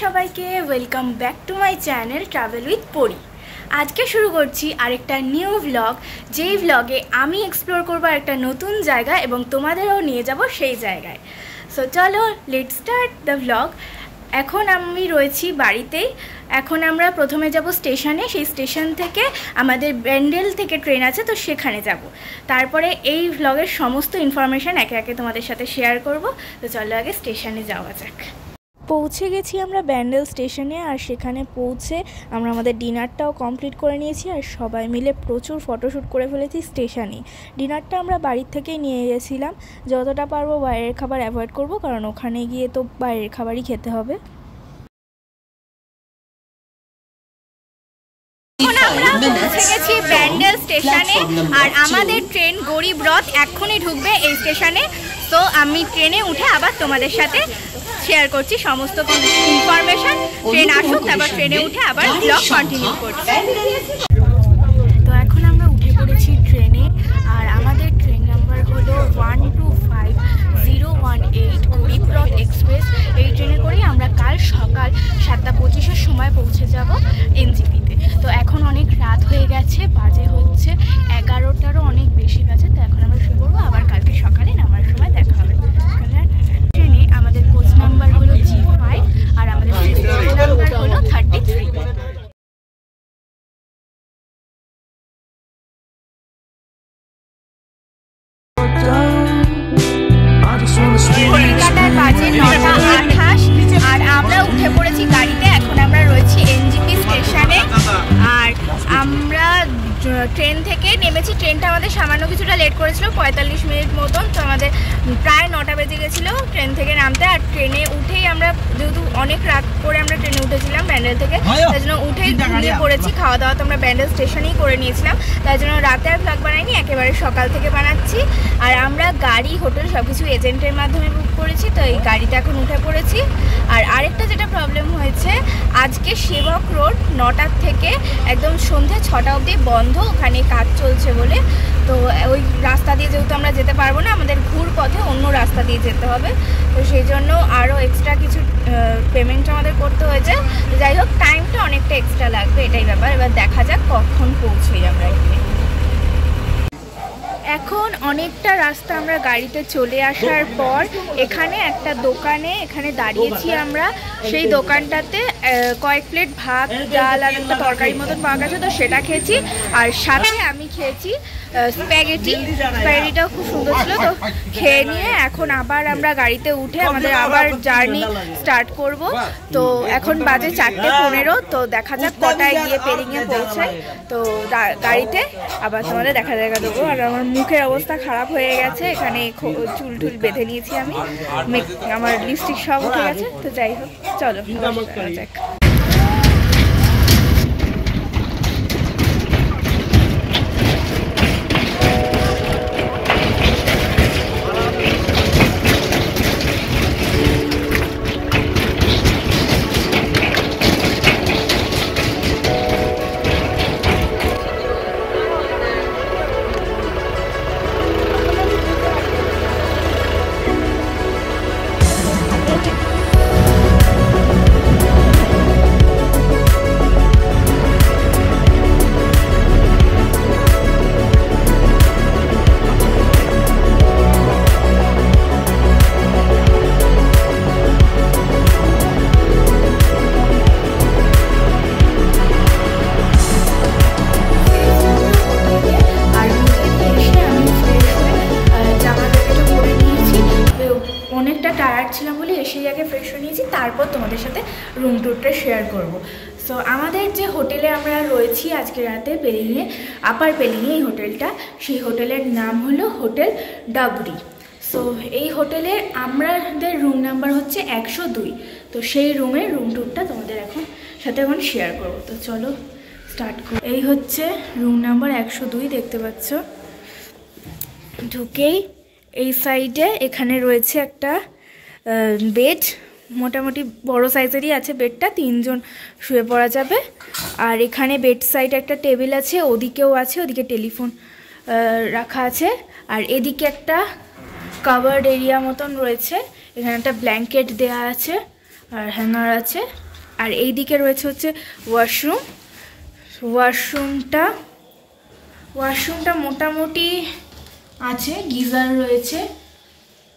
সবাইকে welcome back to my channel travel with পরি। আজকে শুরু করছি আরেকটা নিউ ব্লগ, যেই ব্লগে আমি এক্সপ্লোর করবো একটা নতুন জায়গা এবং তোমাদেরও নিয়ে যাব সেই জায়গায়। সো চলো লেটস স্টার্ট দ্য ব্লগ। এখন আমি রয়েছি বাড়িতেই। এখন আমরা প্রথমে যাব স্টেশনে, সেই স্টেশন থেকে আমাদের ব্যান্ডেল থেকে ট্রেন আছে, তো সেখানে যাব। তারপরে এই ব্লগের সমস্ত ইনফরমেশান একে একে তোমাদের সাথে শেয়ার করব। তো চলো আগে স্টেশনে যাওয়া যাক। পৌঁছে গেছি আমরা ব্যান্ডেল স্টেশনে, আর সেখানে পৌঁছে আমরা আমাদের ডিনারটাও কমপ্লিট করে নিয়েছি, আর সবাই মিলে প্রচুর ফটোশ্যুট করে ফেলেছি স্টেশনে। ডিনারটা আমরা বাড়ির থেকেই নিয়ে গেছিলাম, যতটা পারবো বাইরের খাবার অ্যাভয়েড করব, কারণ ওখানে গিয়ে তো বাইরের খাবারই খেতে হবে। আমরা পৌঁছে গেছি ব্যান্ডেল স্টেশনে, আর আমাদের ট্রেন গরিব রথ এক্ষুনি ঢুকবে এই স্টেশনে। তো আমি ট্রেনে উঠে আবার তোমাদের সাথে শেয়ার করছি সমস্ত ইনফরমেশন। ট্রেন আসুক, তারপর ট্রেনে উঠে আবার ব্লগ কন্টিনিউ করছি। তো এখন আমরা উঠে পড়েছি ট্রেনে, আর আমাদের ট্রেন নাম্বার হলো 125018 গরিব রথ এক্সপ্রেস। এই ট্রেনে করেই আমরা কাল সকাল 7:25-এর সময় পৌঁছে যাব এনজিপিতে। তো এখন অনেক রাত হয়ে গেছে, বাজে হচ্ছে 11টারও অনেক বেশি গেছে। তো এখন আমরা শুরু করবো, আবার কালকে সকালে নামার সময় দেখা হবে। ট্রেনে আমাদের কোচ নাম্বার হলো G5, আর আমাদের নাম্বার হলো 33। কলকাতার বাজে 9:28, আর আমরা উঠে পড়েছি গাড়িতে। এখন আমরা রয়েছি এনজিপি স্টেশনে, আর আমরা ট্রেন থেকে নেমেছি। ট্রেনটা আমাদের সামান্য কিছুটা লেট করেছিল, 45 মিনিট মতন। তো আমাদের প্রায় 9টা বেজে গেছিলো ট্রেন থেকে নামতে। আর ট্রেনে উঠেই আমরা, যেহেতু অনেক রাত করে আমরা ট্রেনে উঠেছিলাম ব্যান্ডেল থেকে, তাই জন্য উঠেই ঘুমিয়ে পড়েছি। খাওয়া দাওয়া তো আমরা ব্যান্ডেল স্টেশনেই করে নিয়েছিলাম, তাই জন্য রাতে আর ব্লগ বানাইনি, একেবারে সকাল থেকে বানাচ্ছি। আর আমরা গাড়ি, হোটেল সব কিছু এজেন্টের মাধ্যমে বুক করেছি, তো এই গাড়িতে এখন উঠে পড়েছি। আর আরেকটা যেটা প্রবলেম হয়েছে, আজকে সেবক রোড 9টার থেকে একদম সন্ধ্যে 6টা অবধি বন্ধ, ওখানে কাজ চলছে বলে। তো ওই রাস্তা দিয়ে যেহেতু আমরা যেতে পারবো না, আমাদের ঘুর পথে অন্য রাস্তা দিয়ে যেতে হবে। তো সেই জন্য আরও এক্সট্রা কিছু পেমেন্ট আমাদের করতে হয়েছে। যাই হোক, টাইমটা অনেকটা এক্সট্রা লাগবে, এটাই ব্যাপার। এবার দেখা যাক কখন পৌঁছই আমরা এখানে। এখন অনেকটা রাস্তা আমরা গাড়িতে চলে আসার পর এখানে একটা দোকানে এখানে দাঁড়িয়েছি আমরা। সেই দোকানটাতে কয়েক প্লেট ভাত, ডাল আর একটা তরকারি মতন পাওয়া গেছে, তো সেটা খেয়েছি। আর সাথে আমি খেয়েছি স্প্যাগেটিটাও খুব সুন্দর ছিল। তো খেয়ে নিয়ে এখন আবার আমরা গাড়িতে উঠে আমাদের আবার জার্নি স্টার্ট করব। তো এখন বাজে 4:15, তো দেখা যাক কটায় গিয়ে পেরিংয়ে পৌঁছাই। তো গাড়িতে আবার তোমাদের দেখা দেবো। আর আমার মুখের অবস্থা খারাপ হয়ে গেছে, এখানে চুল টুল বেঁধে নিয়েছি আমি, আমার লিপস্টিক সব উঠে গেছে। তো যাই হোক, চলো যাক। ছিলাম বলে এসেই আগে ফ্রেশ হয়ে নিয়েছি, তারপর তোমাদের সাথে রুম ট্যুরটা শেয়ার করব। সো আমাদের যে হোটেলে আমরা রয়েছি আজকে রাতে পেলিংয়ে, আপার পেলিংয়ে এই হোটেলটা, সেই হোটেলের নাম হলো হোটেল ডাবরি। সো এই হোটেলের আমাদের রুম নাম্বার হচ্ছে 102। তো সেই রুমের রুম ট্যুরটা তোমাদের এখন শেয়ার করব। তো চলো স্টার্ট করো। এই হচ্ছে রুম নাম্বার 102, দেখতে পাচ্ছ। ঢুকেই এই সাইডে এখানে রয়েছে একটা বেড, মোটামুটি বড় সাইজেরই আছে বেডটা, 3 জন শুয়ে পড়া যাবে। আর এখানে বেড সাইডে একটা টেবিল আছে, ওদিকেও আছে, ওদিকে টেলিফোন রাখা আছে। আর এদিকে একটা কাভার্ড এরিয়া মতন রয়েছে, এখানে একটা ব্ল্যাঙ্কেট দেওয়া আছে। আর হ্যাঙ্গার আছে। আর এই দিকে রয়েছে হচ্ছে ওয়াশরুম। ওয়াশরুমটা মোটামুটি আছে, গিজার রয়েছে।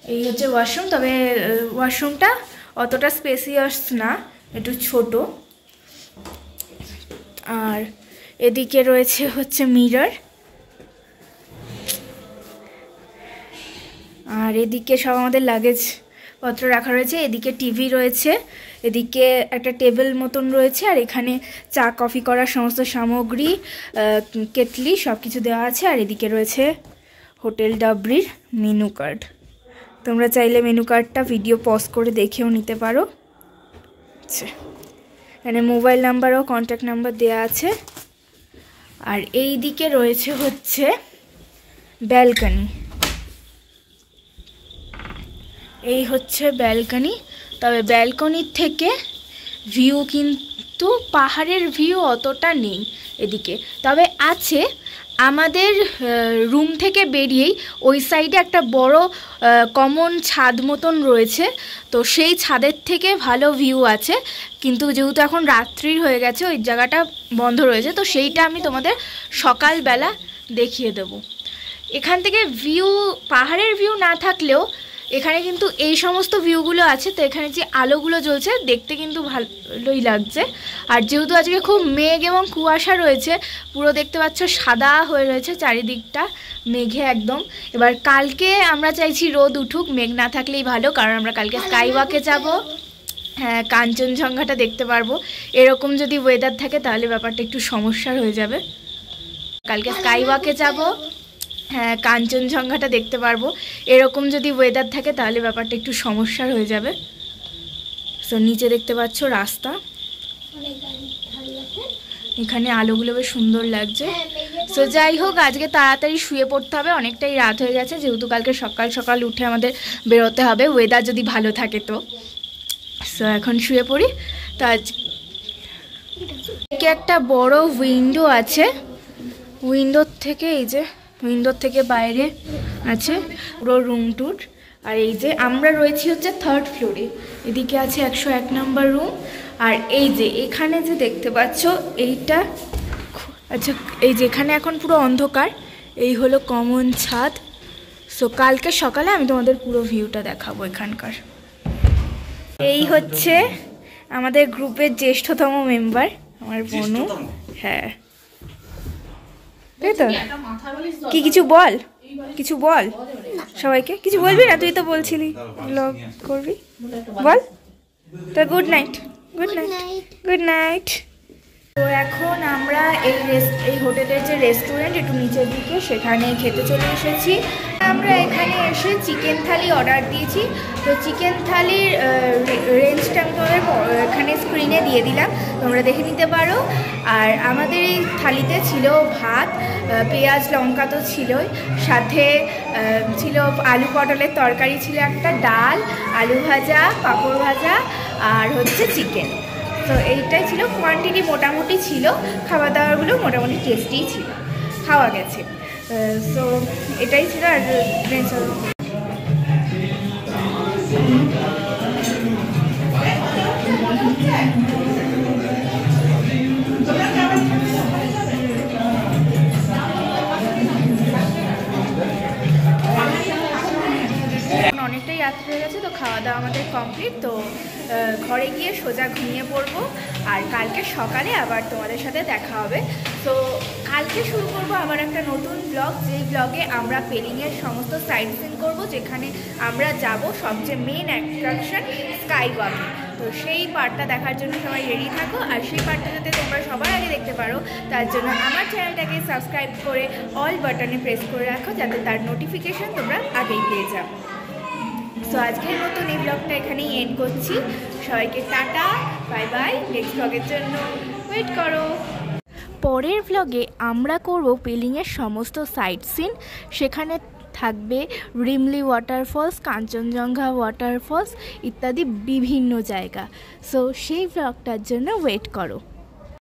এই হচ্ছে ওয়াশরুম, তবে ওয়াশরুমটা অতটা স্পেসিয়াস না, একটু ছোট। আর এদিকে রয়েছে হচ্ছে মিরর। আর এদিকে সব আমাদের লাগেজ পত্র রাখা রয়েছে। এদিকে টিভি রয়েছে, এদিকে একটা টেবিল মতন রয়েছে। আর এখানে চা কফি করার সমস্ত সামগ্রী, কেটলি সব কিছু দেওয়া আছে। আর এদিকে রয়েছে হোটেল ডাবরির মেনু কার্ড। তোমরা চাইলে মেনু কার্ডটা ভিডিও পজ করে দেখেও নিতে পারো। আচ্ছা, এখানে মোবাইল নাম্বার ও কন্ট্যাক্ট নাম্বার দেওয়া আছে। আর এই দিকে রয়েছে হচ্ছে ব্যালকনি। এই হচ্ছে ব্যালকনি, তবে ব্যালকনির থেকে ভিউ কিন্তু পাহাড়ের ভিউ অতটা নেই এদিকে, তবে আছে। আমাদের রুম থেকে বেরিয়েই ওই সাইডে একটা বড় কমন ছাদ মতন রয়েছে, তো সেই ছাদের থেকে ভালো ভিউ আছে। কিন্তু যেহেতু এখন রাত্রি হয়ে গেছে, ওই জায়গাটা বন্ধ রয়েছে, তো সেইটা আমি তোমাদের সকালবেলা দেখিয়ে দেব। এখান থেকে ভিউ, পাহাড়ের ভিউ না থাকলেও এখানে কিন্তু এই সমস্ত ভিউগুলো আছে। তো এখানে যে আলোগুলো জ্বলছে দেখতে কিন্তু ভালোই লাগছে। আর যেহেতু আজকে খুব মেঘ এবং কুয়াশা রয়েছে, পুরো দেখতে পাচ্ছ সাদা হয়ে রয়েছে চারিদিকটা মেঘে একদম। এবার কালকে আমরা চাইছি রোদ উঠুক, মেঘ না থাকলেই ভালো, কারণ আমরা কালকে স্কাই ওয়াকে যাব। হ্যাঁ, কাঞ্চনজঙ্ঘাটা দেখতে পারবো। এরকম যদি ওয়েদার থাকে তাহলে ব্যাপারটা একটু সমস্যার হয়ে যাবে। কালকে স্কাই ওয়াকে যাব, হ্যাঁ কাঞ্চনজঙ্ঘাটা দেখতে পারবো। এরকম যদি ওয়েদার থাকে তাহলে ব্যাপারটা একটু সমস্যার হয়ে যাবে। সো নিচে দেখতে পাচ্ছ রাস্তা, এখানে আলোগুলো বেশ সুন্দর লাগছে। সো যাই হোক, আজকে তাড়াতাড়ি শুয়ে পড়তে হবে, অনেকটাই রাত হয়ে গেছে, যেহেতু কালকে সকাল সকাল উঠে আমাদের বেরোতে হবে, ওয়েদার যদি ভালো থাকে তো। সো এখন শুয়ে পড়ি। তো আজকে একটা বড় উইন্ডো আছে, উইন্ডোর থেকে এই যে উইন্ডোর থেকে বাইরে আছে পুরো রুম টুর। আর এই যে আমরা রয়েছি হচ্ছে 3rd ফ্লোরে, এদিকে আছে 101 নম্বর রুম। আর এই যে এখানে যে দেখতে পাচ্ছ এইটা, আচ্ছা এই যে এখানে এখন পুরো অন্ধকার, এই হলো কমন ছাদ। সো কালকে সকালে আমি তোমাদের পুরো ভিউটা দেখাবো এখানকার। এই হচ্ছে আমাদের গ্রুপের জ্যেষ্ঠতম মেম্বার, আমার বোনু। হ্যাঁ, তাই তো। কি কিছু বল, কিছু বল সবাইকে। কিছু বলবি না? তুই তো বলছিলি ব্লগ করবি, বল তো। Good night, good night, good night. তো এখন আমরা এই হোটেলের যে রেস্টুরেন্ট একটু নিচের দিকে, সেখানে খেতে চলে এসেছি। আমরা এখানে এসে চিকেন থালি অর্ডার দিয়েছি। তো চিকেন থালির রেঞ্জটা আমি তোমাদের এখানে স্ক্রিনে দিয়ে দিলাম, তোমরা দেখে নিতে পারো। আর আমাদের এই থালিতে ছিল ভাত, পেঁয়াজ লঙ্কা তো ছিলই, সাথে ছিল আলু পটলের তরকারি, ছিল একটা ডাল, আলু ভাজা, পাঁপড় ভাজা, আর হচ্ছে চিকেন। তো এইটাই ছিল, কোয়ান্টিটি মোটামুটি ছিল, খাওয়া দাওয়াগুলো মোটামুটি টেস্টিই ছিল, খাওয়া গেছে। সো এটাই ছিল। আর অনেকটাই রাত্রি হয়ে গেছে, তো খাওয়া দাওয়া আমাদের কমপ্লিট। তো ঘরে গিয়ে সোজা ঘুমিয়ে পড়বো, আর কালকে সকালে আবার তোমাদের সাথে দেখা হবে। তো কালকে শুরু করবো আবার একটা নতুন ব্লগ, যেই ব্লগে আমরা পেলিংয়ের সমস্ত সাইট সিন করবো, যেখানে আমরা যাব সবচেয়ে মেন অ্যাট্রাকশন স্কাই ওয়াকে। তো সেই পার্টটা দেখার জন্য সবাই রেডি থাকো। আর সেই পার্টটা যাতে তোমরা সবার আগে দেখতে পারো, তার জন্য আমার চ্যানেলটাকে সাবস্ক্রাইব করে অল বাটনে প্রেস করে রাখো, যাতে তার নোটিফিকেশান তোমরা আগেই পেয়ে যাও। সো আজকের মতন এই ব্লগটা এখানেই এন্ড করছি। সবাইকে টাটা, বাই বাই। নেক্সট ব্লগের জন্য ওয়েট করো। পরের ব্লগে আমরা করব পেলিংয়ের সমস্ত সাইট সিন, সেখানে থাকবে রিমলি ওয়াটারফলস, কাঞ্চনজঙ্ঘা ওয়াটারফলস ইত্যাদি বিভিন্ন জায়গা। সো সেই ব্লগটার জন্য ওয়েট করো।